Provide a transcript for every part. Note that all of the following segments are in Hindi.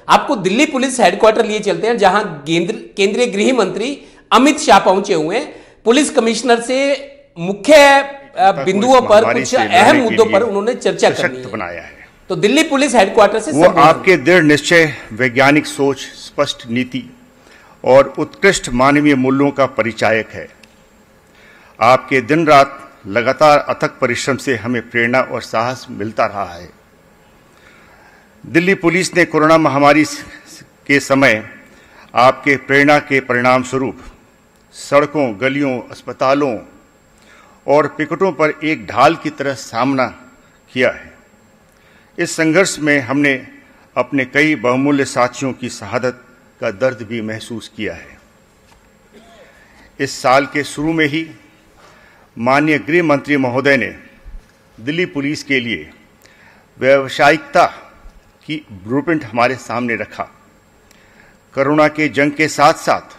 आपको दिल्ली पुलिस हेडक्वार्टर लिए चलते हैं, जहां केंद्रीय गृह मंत्री अमित शाह पहुंचे हुए हैं। पुलिस कमिश्नर से मुख्य बिंदुओं पर, कुछ अहम मुद्दों पर उन्होंने चर्चा बनाया है। तो दिल्ली पुलिस हेडक्वार्टर से वो आपके दृढ़ निश्चय, वैज्ञानिक सोच, स्पष्ट नीति और उत्कृष्ट मानवीय मूल्यों का परिचायक है। आपके दिन रात लगातार अथक परिश्रम से हमें प्रेरणा और साहस मिलता रहा है। दिल्ली पुलिस ने कोरोना महामारी के समय आपके प्रेरणा के परिणाम स्वरूप सड़कों, गलियों, अस्पतालों और पिकेटों पर एक ढाल की तरह सामना किया है। इस संघर्ष में हमने अपने कई बहुमूल्य साथियों की शहादत का दर्द भी महसूस किया है। इस साल के शुरू में ही माननीय गृह मंत्री महोदय ने दिल्ली पुलिस के लिए व्यावसायिकता की ब्लूप्रिंट हमारे सामने रखा। कोरोना के जंग के साथ साथ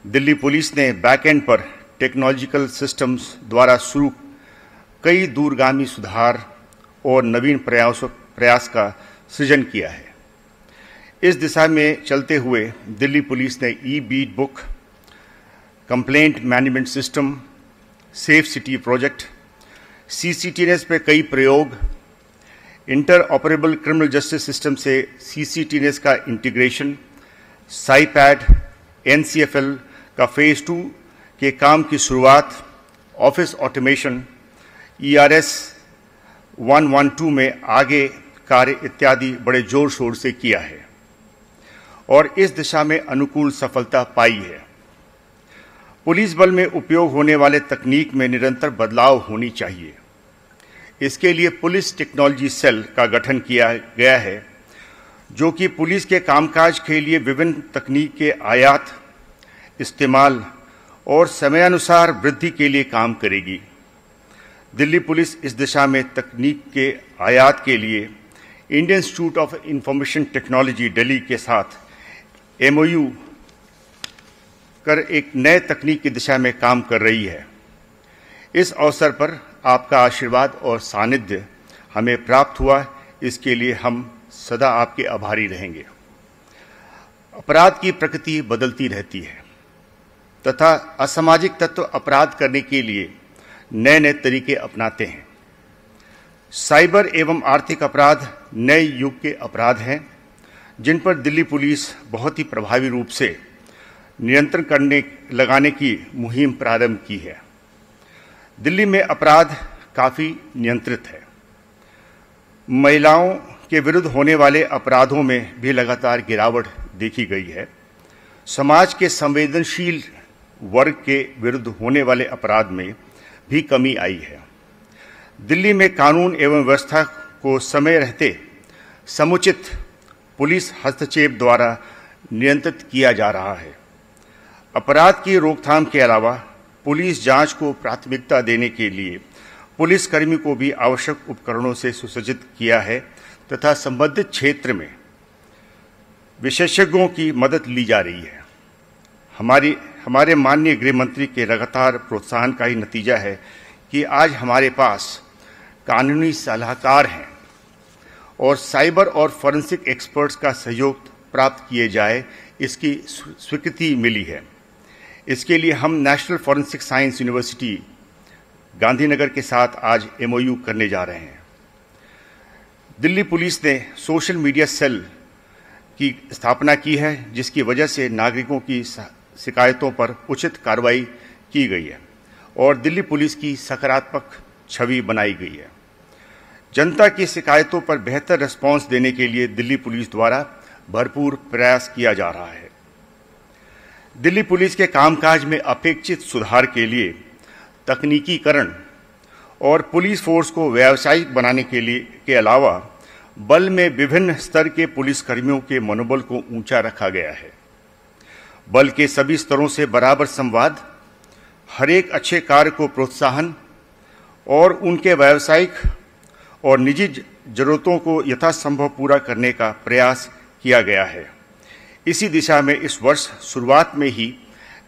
दिल्ली पुलिस ने बैकएंड पर टेक्नोलॉजिकल सिस्टम्स द्वारा शुरू कई दूरगामी सुधार और नवीन प्रयास का सृजन किया है। इस दिशा में चलते हुए दिल्ली पुलिस ने e beat book, complaint management system, safe city project, CCTNS पे कई प्रयोग, interoperable criminal justice system से सीसीटीएनएस का इंटीग्रेशन, साईपैड, एनसीएफएल का फेज 2 के काम की शुरुआत, ऑफिस ऑटोमेशन, ईआरएस 112 में आगे कार्य इत्यादि बड़े जोर शोर से किया है और इस दिशा में अनुकूल सफलता पाई है। पुलिस बल में उपयोग होने वाले तकनीक में निरंतर बदलाव होनी चाहिए। इसके लिए पुलिस टेक्नोलॉजी सेल का गठन किया गया है, जो कि पुलिस के कामकाज के लिए विभिन्न तकनीक के आयात, इस्तेमाल और समयानुसार वृद्धि के लिए काम करेगी। दिल्ली पुलिस इस दिशा में तकनीक के आयात के लिए Indian institute of information technology Delhi के साथ एमओयू कर एक नए तकनीक की दिशा में काम कर रही है। इस अवसर पर आपका आशीर्वाद और सानिध्य हमें प्राप्त हुआ, इसके लिए हम सदा आपके आभारी रहेंगे। अपराध की प्रकृति बदलती रहती है तथा असामाजिक तत्व अपराध करने के लिए नए नए तरीके अपनाते हैं। साइबर एवं आर्थिक अपराध नए युग के अपराध हैं, जिन पर दिल्ली पुलिस बहुत ही प्रभावी रूप से नियंत्रण लगाने की मुहिम प्रारंभ की है। दिल्ली में अपराध काफ़ी नियंत्रित है। महिलाओं के विरुद्ध होने वाले अपराधों में भी लगातार गिरावट देखी गई है। समाज के संवेदनशील वर्ग के विरुद्ध होने वाले अपराध में भी कमी आई है। दिल्ली में कानून एवं व्यवस्था को समय रहते समुचित पुलिस हस्तक्षेप द्वारा नियंत्रित किया जा रहा है। अपराध की रोकथाम के अलावा पुलिस जांच को प्राथमिकता देने के लिए पुलिसकर्मी को भी आवश्यक उपकरणों से सुसज्जित किया है तथा संबंधित क्षेत्र में विशेषज्ञों की मदद ली जा रही है। हमारे माननीय गृह मंत्री के लगातार प्रोत्साहन का ही नतीजा है कि आज हमारे पास कानूनी सलाहकार हैं और साइबर और फॉरेंसिक एक्सपर्ट्स का सहयोग प्राप्त किए जाए, इसकी स्वीकृति मिली है। इसके लिए हम national forensic science university Gandhinagar के साथ आज एमओयू करने जा रहे हैं। दिल्ली पुलिस ने सोशल मीडिया सेल की स्थापना की है, जिसकी वजह से नागरिकों की शिकायतों पर उचित कार्रवाई की गई है और दिल्ली पुलिस की सकारात्मक छवि बनाई गई है। जनता की शिकायतों पर बेहतर रिस्पॉन्स देने के लिए दिल्ली पुलिस द्वारा भरपूर प्रयास किया जा रहा है। दिल्ली पुलिस के कामकाज में अपेक्षित सुधार के लिए तकनीकीकरण और पुलिस फोर्स को व्यावसायिक बनाने के अलावा बल में विभिन्न स्तर के पुलिसकर्मियों के मनोबल को ऊंचा रखा गया है। बल के सभी स्तरों से बराबर संवाद, हर एक अच्छे कार्य को प्रोत्साहन और उनके व्यावसायिक और निजी जरूरतों को यथासंभव पूरा करने का प्रयास किया गया है। इसी दिशा में इस वर्ष शुरुआत में ही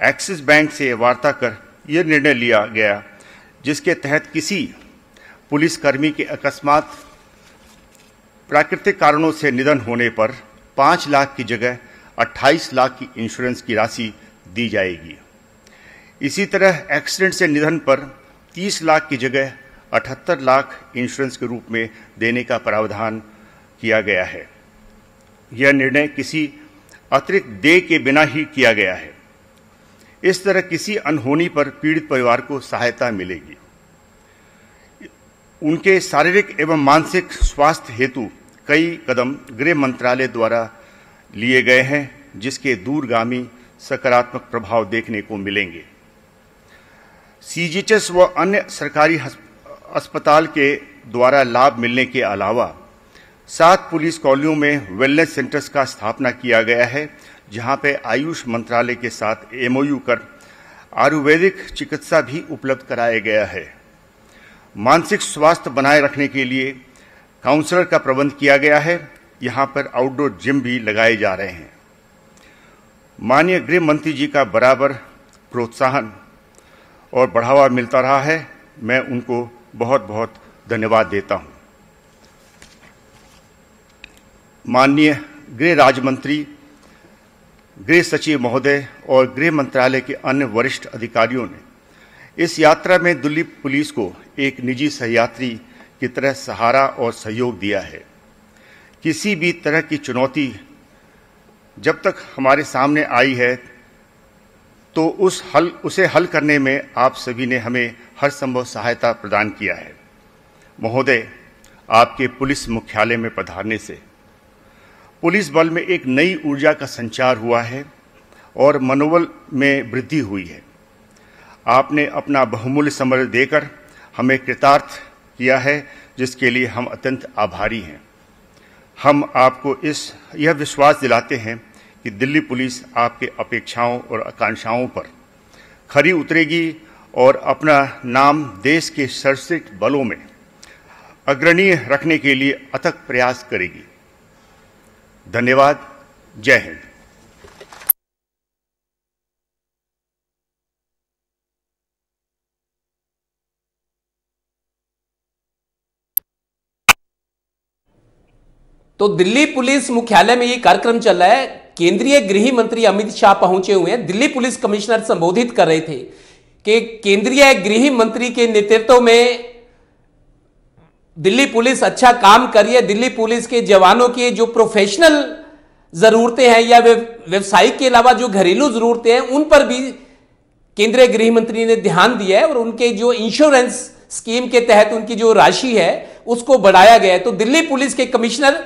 एक्सिस बैंक से वार्ता कर यह निर्णय लिया गया, जिसके तहत किसी पुलिसकर्मी के अकस्मात प्राकृतिक कारणों से निधन होने पर 5 लाख की जगह 28 लाख की इंश्योरेंस की राशि दी जाएगी। इसी तरह एक्सीडेंट से निधन पर 30 लाख की जगह 78 लाख इंश्योरेंस के रूप में देने का प्रावधान किया गया है। यह निर्णय किसी अतिरिक्त देय के बिना ही किया गया है। इस तरह किसी अनहोनी पर पीड़ित परिवार को सहायता मिलेगी। उनके शारीरिक एवं मानसिक स्वास्थ्य हेतु कई कदम गृह मंत्रालय द्वारा लिए गए हैं, जिसके दूरगामी सकारात्मक प्रभाव देखने को मिलेंगे। सीजीएचएस व अन्य सरकारी अस्पताल के द्वारा लाभ मिलने के अलावा 7 पुलिस कॉलोनियों में वेलनेस सेंटर्स का स्थापना किया गया है, जहां पे आयुष मंत्रालय के साथ एमओयू कर आयुर्वेदिक चिकित्सा भी उपलब्ध कराया गया है। मानसिक स्वास्थ्य बनाए रखने के लिए काउंसलर का प्रबंध किया गया है। यहां पर आउटडोर जिम भी लगाए जा रहे हैं। माननीय गृह मंत्री जी का बराबर प्रोत्साहन और बढ़ावा मिलता रहा है। मैं उनको बहुत बहुत धन्यवाद देता हूं। माननीय गृह राज्य मंत्री, गृह सचिव महोदय और गृह मंत्रालय के अन्य वरिष्ठ अधिकारियों ने इस यात्रा में दिल्ली पुलिस को एक निजी सहयात्री की तरह सहारा और सहयोग दिया है। किसी भी तरह की चुनौती जब तक हमारे सामने आई है तो उसे हल करने में आप सभी ने हमें हर संभव सहायता प्रदान किया है। महोदय, आपके पुलिस मुख्यालय में पधारने से पुलिस बल में एक नई ऊर्जा का संचार हुआ है और मनोबल में वृद्धि हुई है। आपने अपना बहुमूल्य समय देकर हमें कृतार्थ किया है, जिसके लिए हम अत्यंत आभारी हैं। हम आपको यह विश्वास दिलाते हैं कि दिल्ली पुलिस आपके अपेक्षाओं और आकांक्षाओं पर खरी उतरेगी और अपना नाम देश के सशस्त्र बलों में अग्रणीय रखने के लिए अथक प्रयास करेगी। धन्यवाद। जय हिंद। तो दिल्ली पुलिस मुख्यालय में ये कार्यक्रम चल रहा है। केंद्रीय गृह मंत्री अमित शाह पहुंचे हुए हैं। दिल्ली पुलिस कमिश्नर संबोधित कर रहे थे कि केंद्रीय गृह मंत्री के नेतृत्व में दिल्ली पुलिस अच्छा काम कर रही है। दिल्ली पुलिस के जवानों की जो प्रोफेशनल जरूरतें हैं या व्यवसायिक के अलावा जो घरेलू जरूरतें हैं, उन पर भी केंद्रीय गृह मंत्री ने ध्यान दिया है और उनके जो इंश्योरेंस स्कीम के तहत उनकी जो राशि है उसको बढ़ाया गया है। तो दिल्ली पुलिस के कमिश्नर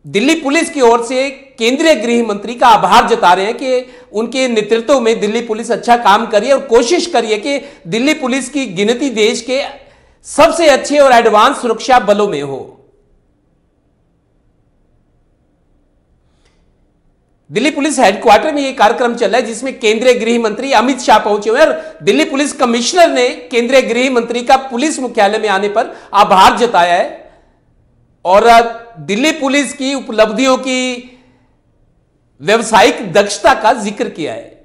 दिल्ली पुलिस की ओर से केंद्रीय गृह मंत्री का आभार जता रहे हैं कि उनके नेतृत्व में दिल्ली पुलिस अच्छा काम करिए और कोशिश करिए कि दिल्ली पुलिस की गिनती देश के सबसे अच्छे और एडवांस सुरक्षा बलों में हो। दिल्ली पुलिस हेडक्वार्टर में यह कार्यक्रम चल रहा है, जिसमें केंद्रीय गृह मंत्री अमित शाह पहुंचे हुए हैं और दिल्ली पुलिस कमिश्नर ने केंद्रीय गृह मंत्री का पुलिस मुख्यालय में आने पर आभार जताया है और दिल्ली पुलिस की उपलब्धियों की व्यावसायिक दक्षता का जिक्र किया है।